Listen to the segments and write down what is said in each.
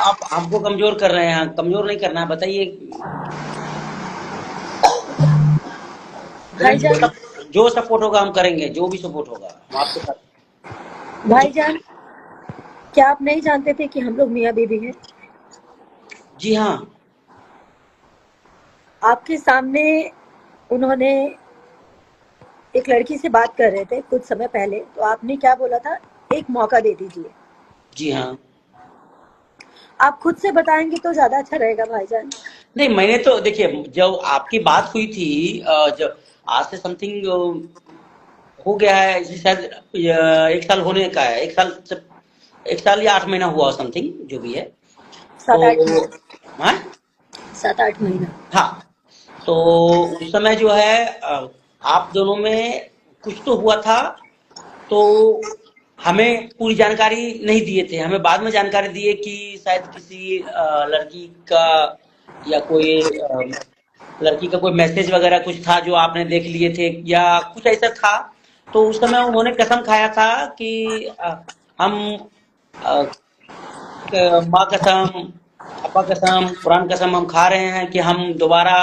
आप हमको कमजोर कर रहे हैं, कमजोर नहीं करना है, बताइए। भाईजान, जो सपोर्ट होगा हम करेंगे, जो भी सपोर्ट होगा हम आपके साथ। जी। भाईजान, क्या आप नहीं जानते थे कि हम लोग मियाँ बीवी हैं? जी हाँ। आपके सामने उन्होंने एक लड़की से बात कर रहे थे कुछ समय पहले, तो आपने क्या बोला था? एक मौका दे दीजिए। जी हाँ। आप खुद से बताएंगे तो ज्यादा अच्छा रहेगा भाईजान। नहीं, मैंने तो देखिए, जब आपकी बात हुई थी, जब आज से समथिंग हो गया है, इसे शायद 1 साल होने का है, 1 साल या 8 महीना हुआ, समथिंग जो भी है। तो 7-8 महीना। हाँ। 7-8 महीना। हाँ, तो उस समय जो है आप दोनों में कुछ तो हुआ था। तो हमें पूरी जानकारी नहीं दिए थे, हमें बाद में जानकारी दिए कि शायद किसी लड़की का या कोई लड़की का कोई मैसेज वगैरह कुछ था जो आपने देख लिए थे या कुछ ऐसा था। तो उस समय उन्होंने कसम खाया था कि हम अ, माँ कसम, पापा कसम, कुरान कसम हम खा रहे हैं कि हम दोबारा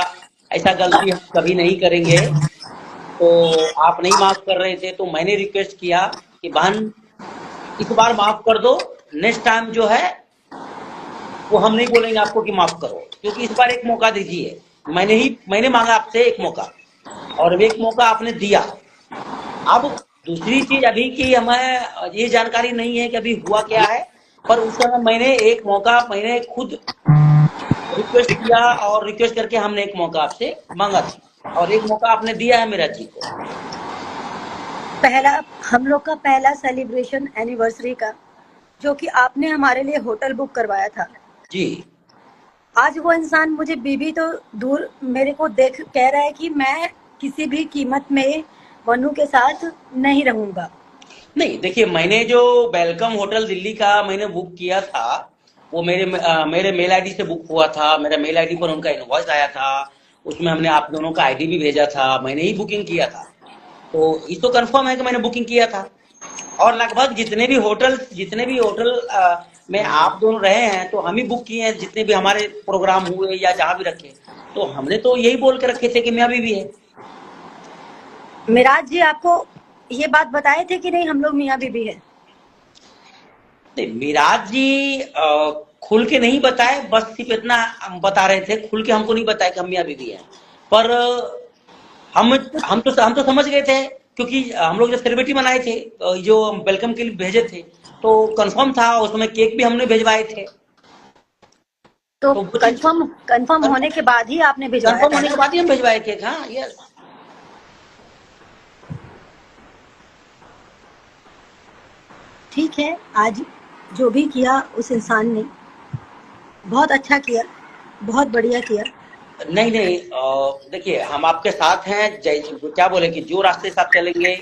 ऐसा गलती हम कभी नहीं करेंगे। तो आप नहीं माफ कर रहे थे, तो मैंने रिक्वेस्ट किया कि बहन, इस बार माफ कर दो। नेक्स्ट टाइम जो है वो हम नहीं बोलेंगे आपको कि माफ करो, क्योंकि इस बार एक मौका दीजिए। मैंने मांगा आपसे एक मौका, और एक मौका आपने दिया। अब दूसरी चीज अभी की हमें ये जानकारी नहीं है कि अभी हुआ क्या है। पर उस समय मैंने खुद रिक्वेस्ट किया, और रिक्वेस्ट करके हमने एक मौका आपसे मांगा था, और एक मौका आपने दिया है मेरा जी को। पहला हम लोग का पहला सेलिब्रेशन एनिवर्सरी का, जो कि आपने हमारे लिए होटल बुक करवाया था। जी। आज वो इंसान मुझे बीबी तो दूर, मेरे को देख कह रहा है कि मैं किसी भी कीमत में वनु के साथ नहीं रहूंगा। नहीं, देखिए, मैंने जो वेलकम होटल दिल्ली का मैंने बुक किया था, वो मेरे मेल आईडी से बुक हुआ था। मेरा मेल आईडी पर उनका इनवॉइस आया था। उसमें हमने आप दोनों का आईडी भी भेजा था, मैंने ही बुकिंग किया था। तो ये तो कंफर्म है कि मैंने बुकिंग किया था। और लगभग जितने भी होटल में आप दोनों रहे हैं, तो हम ही बुक किए हैं, जितने भी हमारे प्रोग्राम हुए या जहां भी रखे। तो हमने तो यही बोल के रखे थे कि मियाँ बीवी है। मिराज जी आपको ये बात बताए थे कि नहीं हम लोग मियाँ बीबी है? नहीं, मिराज जी खुल के नहीं बताए, बस सिर्फ इतना बता रहे थे, खुल के हमको नहीं बताया कि हम मियाँ बीवी हैं। पर हम हम तो समझ गए थे, क्योंकि हम लोग जब सेलिब्रिटी मनाए थे, जो वेलकम के लिए भेजे थे, तो कंफर्म था, उसमें केक भी हमने भेजवाए थे। तो तो वो चीज कंफर्म कंफर्म होने के बाद ही आपने भिजवाया कंफर्म था होने के ना? बाद ही हम भेजवाए केक। हाँ, यस। ठीक है। आज जो भी किया उस इंसान ने बहुत अच्छा किया, बहुत बढ़िया किया। नहीं नहीं, देखिए, हम आपके साथ हैं। क्या बोले कि जो रास्ते साथ चलेंगे,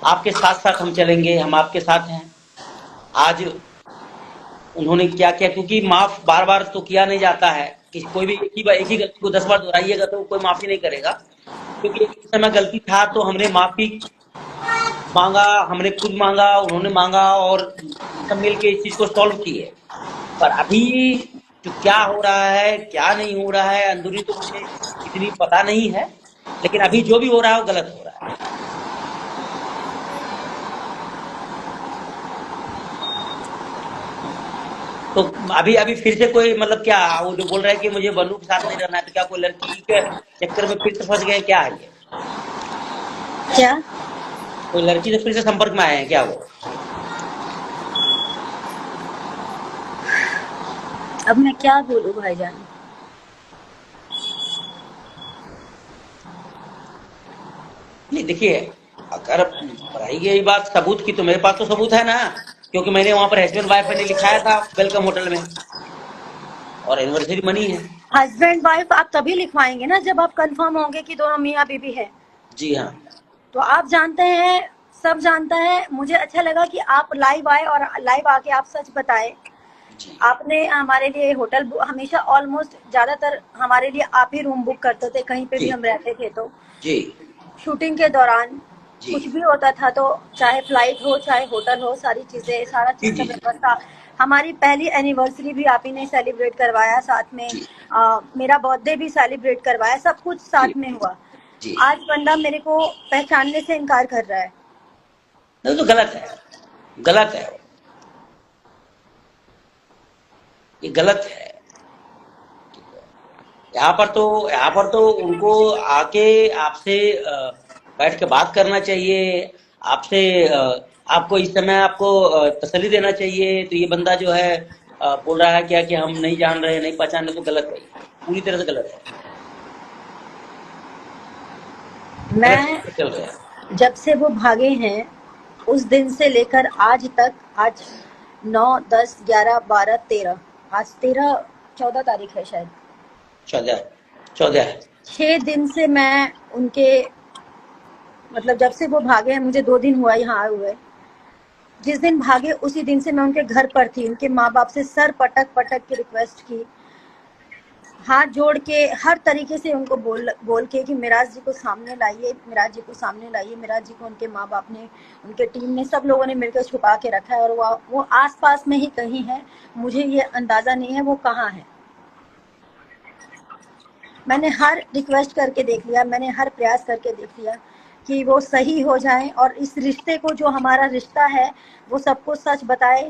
आपके साथ साथ हम चलेंगे, हम आपके साथ हैं। आज उन्होंने क्या किया, क्योंकि माफ बार बार तो किया नहीं जाता है कि कोई भी एक ही गलती को 10 बार दोहराइएगा तो कोई माफी नहीं करेगा। क्योंकि एक समय गलती था, तो हमने माफी मांगा, हमने खुद मांगा, उन्होंने मांगा, और सब मिल के इस चीज को सॉल्व किए। पर अभी जो क्या हो रहा है, क्या नहीं हो रहा है, अंदरूनी तो मुझे इतनी पता नहीं है। लेकिन अभी जो भी हो रहा है वो गलत हो रहा है। तो अभी अभी फिर से कोई, मतलब क्या, वो जो बोल रहा है कि मुझे बन्नू के साथ नहीं रहना है, तो क्या कोई लड़की के चक्कर में फिर से फंस गए, क्या है ये? क्या? कोई लड़की से फिर से संपर्क में आए हैं क्या वो? अब मैं क्या बोलूं भाईजान? नहीं, देखिए, अगर रही गई बात सबूत की, तो मेरे पास तो सबूत है ना। क्योंकि मैंने वहां पर हस्बैंड वाइफ मैंने लिखाया था वेलकम होटल में, और एनिवर्सरी मनी है। हस्बैंड वाइफ आप तभी लिखवाएंगे ना जब आप कंफर्म होंगे कि दोनों मियाँ बीवी है। जी हाँ। तो आप जानते हैं, सब जानता है। मुझे अच्छा लगा कि आप लाइव आए और लाइव आके आप सच बताए। जी। आपने हमारे लिए होटल हमेशा ऑलमोस्ट ज्यादातर हमारे लिए आप ही रूम बुक करते थे कहीं पे भी जी। हम रहते थे। तो जी। शूटिंग के दौरान जी कुछ भी होता था तो चाहे फ्लाइट हो चाहे होटल हो, सारी चीजें, सारा जी चीज का जी जी व्यवस्था। हमारी पहली एनिवर्सरी भी आप ही ने सेलिब्रेट करवाया साथ में। जी मेरा बर्थडे भी सेलिब्रेट करवाया, सब कुछ जी साथ में हुआ। जी। आज बंदा मेरे को पहचानने से इनकार कर रहा है। नहीं तो गलत है, गलत है, ये गलत है। यहाँ पर तो उनको आके आपसे बैठ के बात करना चाहिए। आपसे आपको इस समय आपको तसल्ली देना चाहिए। तो ये बंदा जो है बोल रहा है क्या कि हम नहीं जान रहे, नहीं पहचान रहे, तो गलत है, पूरी तरह से गलत है, गलत मैं चल रहा है। जब से वो भागे हैं, उस दिन से लेकर आज तक, आज 9, 10, 11, 12, 13, आज 13, 14 तारीख है शायद। 14 14 है। 6 दिन से मैं उनके, मतलब जब से वो भागे हैं, मुझे 2 दिन हुआ यहाँ आए हुए। जिस दिन भागे उसी दिन से मैं उनके घर पर थी, उनके माँ बाप से सर पटक पटक के रिक्वेस्ट की, हाथ जोड़ के हर तरीके से उनको बोल बोल के कि मिराज जी को सामने लाइए, मिराज जी को सामने लाइए। मिराज जी को उनके माँ बाप ने, उनके टीम ने, सब लोगों ने मिलकर छुपा के रखा है, और वो आस पास में ही कहीं है। मुझे ये अंदाजा नहीं है वो कहाँ है। मैंने हर रिक्वेस्ट करके देख लिया, मैंने हर प्रयास करके देख लिया कि वो सही हो जाए और इस रिश्ते को, जो हमारा रिश्ता है, वो सबको सच बताए।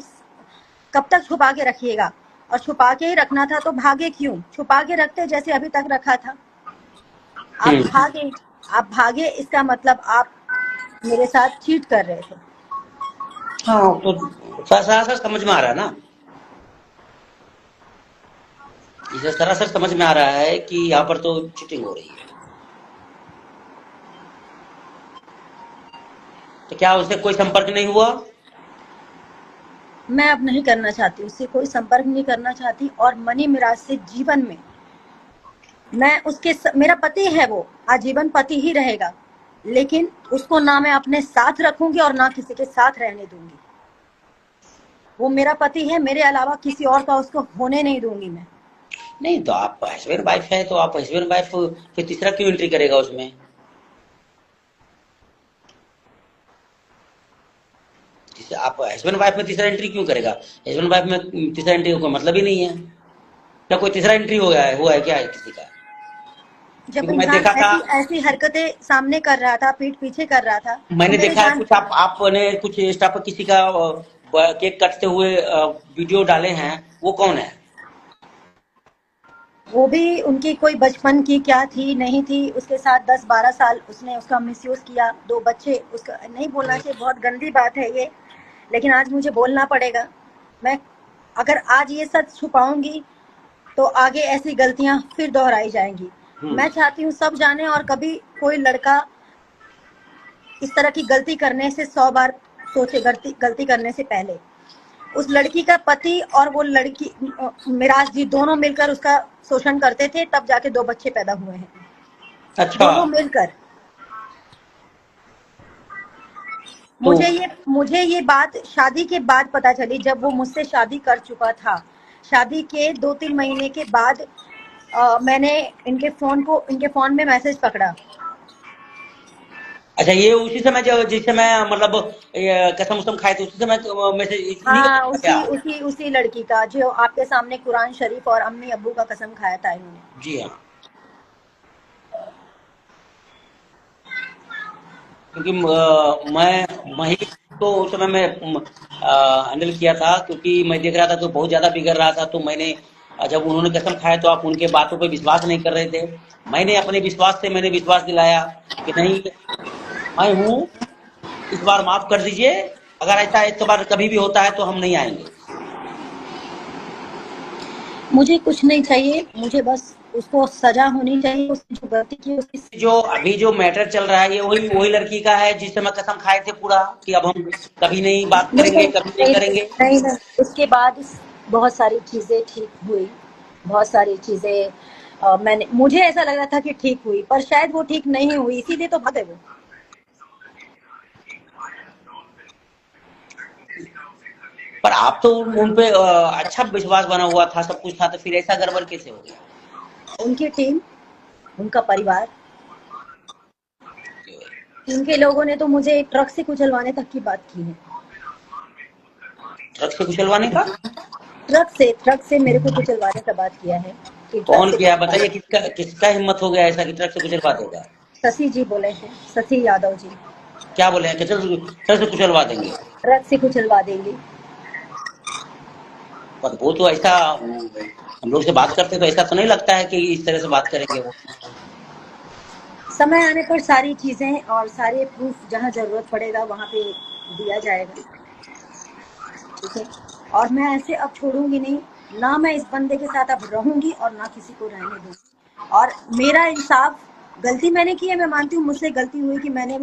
कब तक छुपा के रखिएगा? और छुपा के ही रखना था तो भागे क्यों? छुपा के रखते जैसे अभी तक रखा था। आप हम्म। भागे, आप भागे, इसका मतलब आप मेरे साथ चीट कर रहे थे। हाँ तो सरासर समझ में आ रहा है ना, इसे सरासर समझ में आ रहा है कि यहाँ पर तो चीटिंग हो रही है। तो क्या उससे कोई संपर्क नहीं हुआ? मैं अब नहीं करना चाहती, उससे कोई संपर्क नहीं करना चाहती, और मनी मिराज से जीवन में मैं मेरा पति है, वो आजीवन पति ही रहेगा, लेकिन उसको ना मैं अपने साथ रखूंगी और ना किसी के साथ रहने दूंगी। वो मेरा पति है, मेरे अलावा किसी और का उसको होने नहीं दूंगी मैं। नहीं तो आप हस्बैंड वाइफ है, तो आप हस्बैंड वाइफ फिर तीसरा क्यों एंट्री करेगा उसमें? आप हस्बैंड वाइफ में तीसरा एंट्री क्यों करेगा? हस्बैंड वाइफ में तीसरा एंट्री का कोई मतलब ही नहीं है। क्या कोई तीसरा एंट्री हो गया है, हुआ है क्या है किसी का? जब क्योंकि मैं इंसान देखा था, ऐसी ऐसी हरकतें सामने कर रहा था, पीठ पीछे कर रहा था, तो मैंने मेरे देखा है जान, कुछ आपने कुछ इंस्टा पर किसी का केक कटते हुए वीडियो डाले हैं, वो कौन है? वो भी उनकी कोई बचपन की क्या थी नहीं थी, उसके साथ 10, 12 साल उसने उसका मिसयूज किया, 2 बच्चे, उसका नहीं बोलना चाहिए, बहुत गंदी बात है ये, लेकिन आज मुझे बोलना पड़ेगा। मैं अगर आज ये सच छुपाऊंगी तो आगे ऐसी गलतियां फिर दोहराई जाएंगी। हम्म। मैं चाहती हूँ सब जाने, और कभी कोई लड़का इस तरह की गलती करने से 100 बार सोचे, गलती करने से पहले। उस लड़की का पति और वो लड़की, मिराज जी, दोनों मिलकर उसका शोषण करते थे, तब जाके 2 बच्चे पैदा हुए हैं, अच्छा। दोनों मिलकर। तो मुझे ये बात शादी के बाद पता चली, जब वो मुझसे शादी कर चुका था। शादी के 2, 3 महीने के बाद मैंने इनके फोन में मैसेज पकड़ा। अच्छा, ये उसी समय जो जिस समय मतलब कसम उसम खाए थे, उसी समय मैसेज इन्हीं का हाँ, था क्या? उसी लड़की का, जो आपके सामने कुरान शरीफ और अम्मी अब्बू का कसम खाया था इन्होंने। जी हाँ। क्योंकि मैं ही तो उस समय मैं हैंडल किया था, क्योंकि मैं देख रहा था तो बहुत ज्यादा बिगड़ रहा था। तो मैंने जब उन्होंने कसम खाया तो आप उनके बातों पे विश्वास नहीं कर रहे थे। मैंने अपने विश्वास से मैंने विश्वास दिलाया कि नहीं, मैं हूँ, इस बार माफ कर दीजिए। अगर ऐसा एक बार कभी भी होता है तो हम नहीं आएंगे। मुझे कुछ नहीं चाहिए, मुझे बस उसको सजा होनी चाहिए, उसने जो गलती की उसकी। जो अभी जो मैटर चल रहा है, ये वही वही लड़की का है जिस समय कसम खाए थे पूरा कि अब हम कभी नहीं बात नहीं करेंगे, नहीं कभी नहीं नहीं नहीं करेंगे। नहीं नहीं, उसके बाद बहुत सारी चीजें ठीक हुई, बहुत सारी चीजें मैंने, मुझे ऐसा लग रहा था कि ठीक हुई, पर शायद वो ठीक नहीं हुई, इसीलिए तो भागे वो। पर आप तो उन पे अच्छा विश्वास बना हुआ था, सब कुछ था, तो फिर ऐसा गड़बड़ कैसे हो गया? उनकी टीम, उनका परिवार, इनके लोगों ने तो मुझे ट्रक से कुचलवाने तक की बात की है। ट्रक से कुचलवाने का? ट्रक से मेरे को कुचलवाने का बात किया है कि ट्रक कौन से किया कुचलवाने। बताइए, किसका किसका हिम्मत हो गया ऐसा कि ट्रक से कुचलवा देगा? शशि जी बोले हैं, शशि यादव जी। क्या बोले हैं कि ट्रक से कुचलवा देंगे? ट्रक से कुचलवा देंगे। पर वो तो ऐसा हम लोग से बात करते तो ऐसा तो नहीं लगता है कि इस तरह से बात करेंगे वो। समय आने पर सारी चीजें और सारे प्रूफ जहाँ जरूरत पड़ेगा वहां पे दिया जाएगा। ठीक है, और मैं ऐसे अब छोड़ूंगी नहीं, ना मैं इस बंदे के साथ अब रहूंगी और ना किसी को रहने दूंगी। और मेरा इंसाफ, गलती मैंने की है, मैं मानती हूँ मुझसे गलती हुई कि मैंने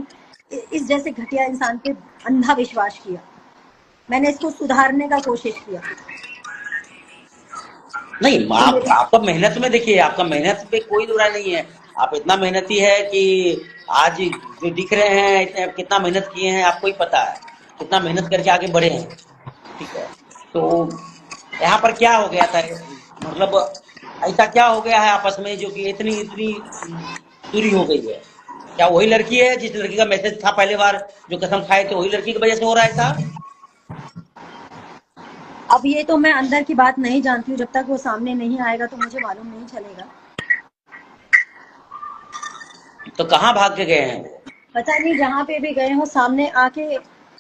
इस जैसे घटिया इंसान पे अंधा विश्वास किया। मैंने इसको सुधारने का कोशिश किया। नहीं, ये मेरे आपका मेहनत में देखिए, आपका मेहनत पे कोई बुराई नहीं है। आप इतना मेहनती है कि आज जो दिख रहे हैं इतने कितना मेहनत किए हैं आपको ही पता है, कितना मेहनत करके आगे बढ़े हैं। ठीक है, तो यहाँ पर क्या हो गया था, मतलब ऐसा क्या हो गया है आपस में जो कि इतनी इतनी दूरी हो गई है? क्या वही लड़की है जिस लड़की का मैसेज था पहले बार जो कसम खाए थे, वही लड़की की वजह से हो रहा है ऐसा? अब ये तो मैं अंदर की बात नहीं जानती हूँ, जब तक वो सामने नहीं आएगा तो मुझे मालूम नहीं चलेगा। तो कहाँ भाग के गए हैं वो? पता नहीं, जहाँ पे भी गए हो सामने आके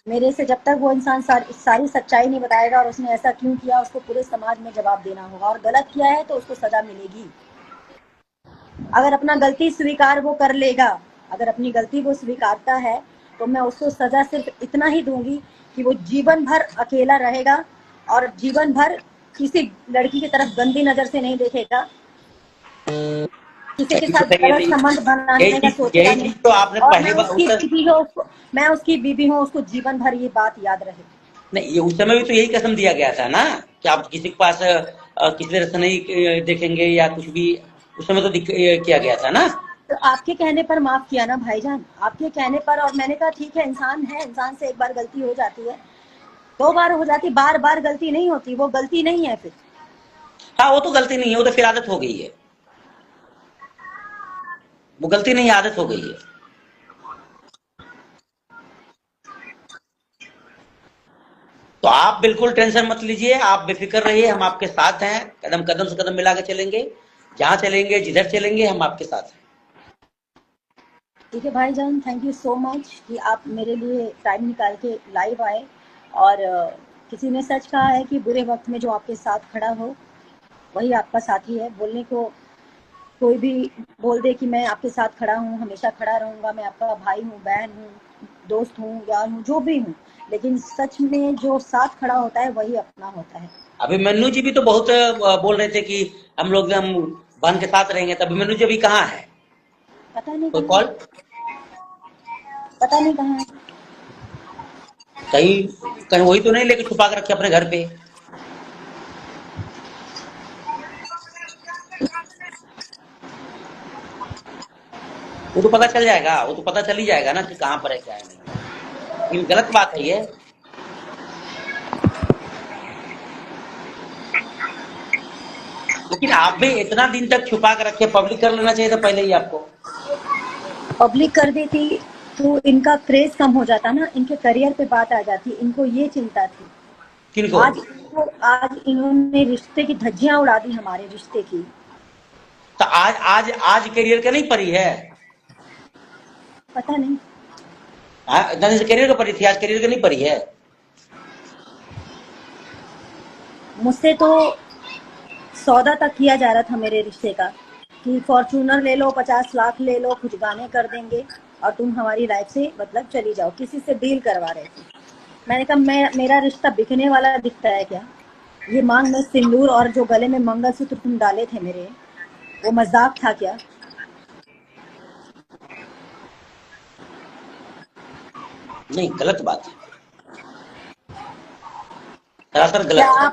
मेरे से, जब तक वो इंसान सारी सच्चाई नहीं बताएगा और उसने ऐसा क्यों किया, उसको पूरे समाज में जवाब देना होगा। और गलत किया है तो उसको सजा मिलेगी। अगर अपना गलती स्वीकार वो कर लेगा, अगर अपनी गलती वो स्वीकारता है तो मैं उसको सजा सिर्फ इतना ही दूंगी कि वो जीवन भर अकेला रहेगा और जीवन भर किसी लड़की की तरफ गंदी नजर से नहीं देखेगा, किसी के साथ गलत संबंध बनाने का सोचेगा यही नहीं। चीज तो आपने और पहली बार मैं उसकी बीबी हूँ, उसको जीवन भर ये बात याद रहे। नहीं, ये उस समय भी तो यही कसम दिया गया था ना कि आप किसी के पास किसी तरह से नहीं देखेंगे या कुछ भी। उस समय तो किया गया था ना। तो आपके कहने पर माफ किया ना भाईजान, आपके कहने पर। और मैंने कहा ठीक है, इंसान है, इंसान से एक बार गलती हो जाती है, 2 बार हो जाती, बार बार गलती नहीं होती, वो गलती नहीं है फिर। हाँ, वो तो गलती नहीं है, वो तो फिर आदत हो गई है। वो गलती नहीं, आदत हो गई है। तो आप बिल्कुल टेंशन मत लीजिए, आप बेफिक्र रहिए, हम आपके साथ हैं, कदम कदम से कदम मिला के चलेंगे। जहां चलेंगे, जिधर चलेंगे, हम आपके साथ हैं। ठीक है भाईजान, थैंक यू सो मच कि आप मेरे लिए टाइम निकाल के लाइव आए। और किसी ने सच कहा है कि बुरे वक्त में जो आपके साथ खड़ा हो वही आपका साथी है। बोलने को कोई भी बोल दे कि मैं आपके साथ खड़ा हूँ, हमेशा खड़ा रहूंगा, मैं आपका भाई हूँ, बहन हूँ, दोस्त हूँ, यार हूँ, जो भी हूँ, लेकिन सच में जो साथ खड़ा होता है वही अपना होता है। अभी मन्नू जी भी तो बहुत बोल रहे थे कि हम लोग हम बहन के साथ रहेंगे, तभी मन्नू जी अभी कहाँ है? पता नहीं कोई कहाँ कॉल? है, पता नहीं कहाँ है। कहीं कहीं वही तो नहीं लेके छुपा के रखे अपने घर पे? वो तो पता चल जाएगा, वो तो पता चल ही जाएगा ना कि कहाँ पर है, क्या है नहीं। ये गलत बात है ये। लेकिन आप भी इतना दिन तक छुपा के रखे, पब्लिक कर लेना चाहिए था पहले ही आपको। पब्लिक कर देती तो इनका क्रेज कम हो जाता ना, इनके करियर पे बात आ जाती, इनको ये चिंता थी। किनको? आज इन्होंने रिश्ते की धज्जियां उड़ा दी, हमारे रिश्ते की। तो आज आज आज करियर का नहीं परी है? पता नहीं। इतना से करियर का परी थी, आज करियर का नहीं परी है। मुझसे तो सौदा तक किया जा रहा था मेरे रिश्ते का कि फॉर्च्यूनर ले लो, 50 लाख ले लो, कुछ गाने कर देंगे और तुम हमारी लाइफ से मतलब चली जाओ। किसी से डील करवा रहे थे। मैंने कहा मेरा रिश्ता बिकने वाला दिखता है क्या? ये मांग में सिंदूर और जो गले में मंगलसूत्र तुम डाले थे मेरे, वो मजाक था क्या? नहीं, गलत बात है, सरासर गलत है।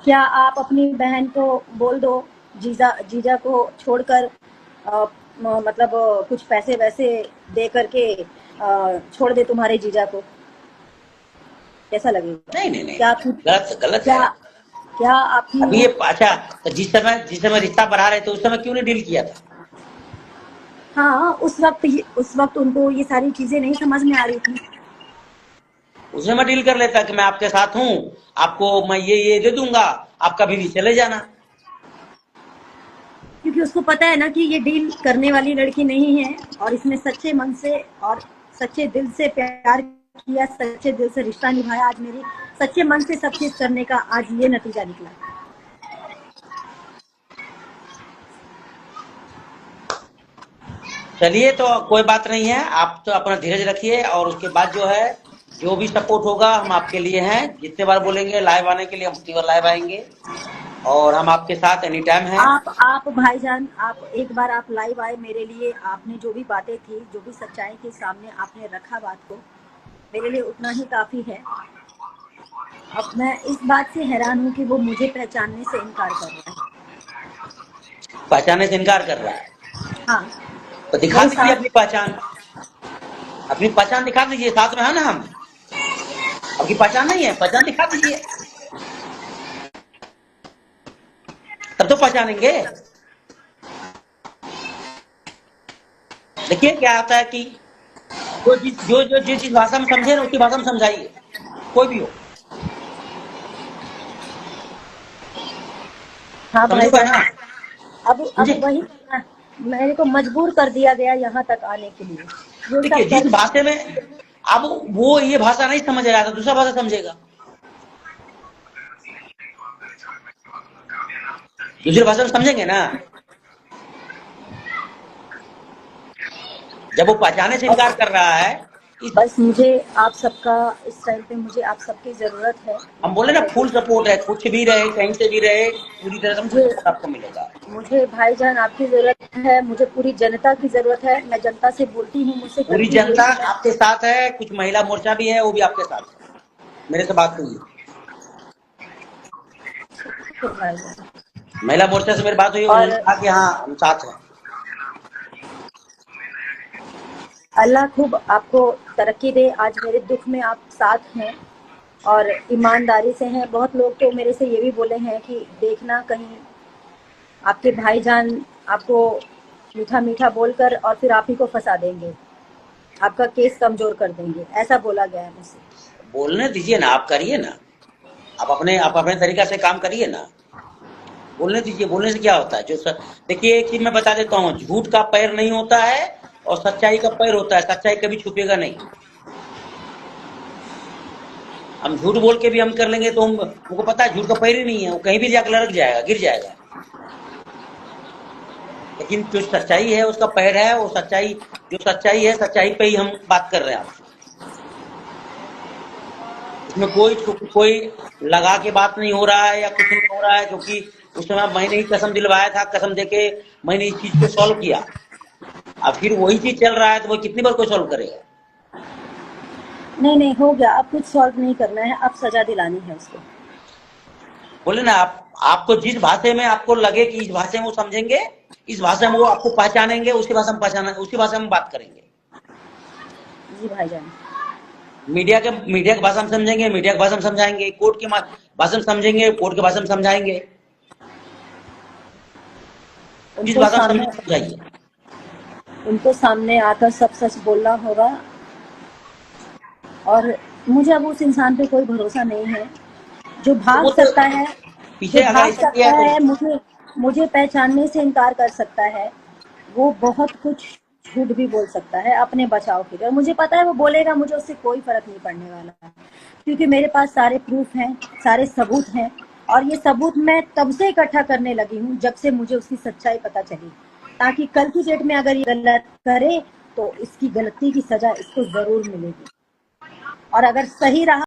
क्या आप अपनी बहन को बोल दो, जीजा को छोड़कर मतलब कुछ पैसे वैसे दे करके छोड़ दे तुम्हारे जीजा को, कैसा लगेगा? नहीं नहीं नहीं, क्या गलत क्या है। क्या आपकी अभी ये अच्छा, तो जिस समय रिश्ता बढ़ा रहे थे उस समय क्यों नहीं डील किया था? हाँ, उस वक्त उनको ये सारी चीजें नहीं समझ में आ रही थी। उसने मैं डील कर लेता कि मैं आपके साथ हूँ, आपको मैं ये दे दूंगा, आप कभी भी चले जाना। क्योंकि उसको पता है ना कि ये डील करने वाली लड़की नहीं है, और इसने सच्चे मन से और सच्चे दिल से प्यार किया, सच्चे दिल से रिश्ता निभाया। आज मेरी सच्चे मन से सब चीज करने का आज ये नतीजा निकला। चलिए, तो कोई बात नहीं है, आप तो अपना धीरज रखिए, और उसके बाद जो है, जो भी सपोर्ट होगा हम आपके लिए हैं। जितने बार बोलेंगे लाइव आने के लिए, हम उतनी बार लाइव आएंगे, और हम आपके साथ एनी टाइम हैं। आप भाईजान, आप एक बार आप लाइव आए मेरे लिए, आपने जो भी बातें थी, जो भी सच्चाई के सामने आपने रखा बात को, मेरे लिए उतना ही काफी है। अब मैं इस बात से हैरान हूँ कि वो मुझे पहचानने से इनकार कर रहा है। पहचानने से इनकार कर रहा है, हाँ, तो दिखा मेरे दीजिए साथ अपनी पहचान। अपनी पहचान दिखा दीजिए, साथ में है ना हम। आपकी पहचान नहीं है, पहचान दिखा दीजिए, तब तो पहचानेंगे। देखिए क्या आता है कि जो जिस जिस भाषा में समझे ना, उसी भाषा में समझाइए, कोई भी हो। हाँ समझ पाए भाईजान, ना अब मुझे। वही करना, मेरे को मजबूर कर दिया गया यहाँ तक आने के लिए, ये देखिए, सब जिस कर। भाषा में अब वो ये भाषा नहीं समझ रहा था, दूसरा भाषा समझेगा, दूसरी भाषा में समझेंगे ना। जब वो पहचाने से इनकार कर रहा है, इस बस मुझे आप सबका, इस टाइम पे मुझे आप सबकी जरूरत है। हम बोले ना, फुल सपोर्ट है, कुछ भी रहे, कहीं से भी रहे, पूरी तरह से फुल मुझे सपोर्ट आपको मिलेगा। मुझे भाईजान आपकी जरूरत है, मुझे पूरी जनता की जरूरत है। मैं जनता से बोलती हूँ, मुझसे पूरी गलती जनता यही है। आपके साथ है, कुछ महिला मोर्चा भी है, वो भी आपके साथ है। मेरे से बात हुई, भाईजान, महिला मोर्चा से मेरी बात हुई, और उन्होंने कहा कि हाँ हम साथ हैं। अल्लाह खूब आपको तरक्की दे। आज मेरे दुख में आप साथ हैं और ईमानदारी से हैं। बहुत लोग तो मेरे से ये भी बोले हैं कि देखना कहीं आपके भाईजान आपको मीठा मीठा बोलकर और फिर आप ही को फंसा देंगे, आपका केस कमजोर कर देंगे, ऐसा बोला गया है मुझसे। बोलने दीजिए ना, आप करिए ना, आप अपने तरीका से काम करिए ना, बोलने दीजिए। बोलने से क्या होता है? देखिए, एक चीज मैं बता देता हूँ, झूठ का पैर नहीं होता है और सच्चाई का पैर होता है। सच्चाई कभी छुपेगा नहीं। हम झूठ बोल के भी हम कर लेंगे तो हमको पता है झूठ का पैर ही नहीं है, वो कहीं भी जाकर लड़क जाएगा, गिर जाएगा। लेकिन जो सच्चाई है उसका पैर है, वो सच्चाई, जो सच्चाई है, सच्चाई पे ही हम बात कर रहे हैं आपसे। इसमें कोई लगा के बात नहीं हो रहा है या कुछ नहीं हो रहा है, क्योंकि उस समय मैंने ही कसम दिलवाया था, कसम देके मैंने इस चीज को सॉल्व किया। अब फिर वही चीज चल रहा है, तो वो कितनी बार कोई सॉल्व करेगा? नहीं नहीं, हो गया, अब कुछ सॉल्व नहीं करना है, अब सजा दिलानी है उसको। बोले ना, आपको जिस भाषा में आपको लगे कि इस भाषा में वो समझेंगे, इस भाषा में वो आपको पहचानेंगे, उसी भाषा में पहचाना, उसी भाषा में बात करेंगे। जी भाईजान, मीडिया की भाषा में समझेंगे, मीडिया की भाषा में समझाएंगे, कोर्ट की भाषा में समझेंगे, कोर्ट की भाषा में समझाएंगे। जिस उनको भाषा में सामने समझे समझाइए। उनको सामने आकर सब सच बोलना होगा। और मुझे अब उस इंसान पे कोई भरोसा नहीं है जो तो भाग वो तो सकता है, पीछे अगर ऐसा किया है तो मुझे मुझे पहचानने से इनकार कर सकता है। वो बहुत कुछ झूठ भी बोल सकता है अपने बचाव के लिए, और मुझे पता है वो बोलेगा, मुझे उससे कोई फर्क नहीं पड़ने वाला, क्योंकि मेरे पास सारे प्रूफ हैं, सारे सबूत हैं। और ये सबूत मैं तब से इकट्ठा करने लगी हूँ जब से मुझे उसकी सच्चाई पता चली, ताकि कल की डेट में अगर ये गलत करे तो इसकी गलती की सजा इसको जरूर मिलेगी। और अगर सही रहा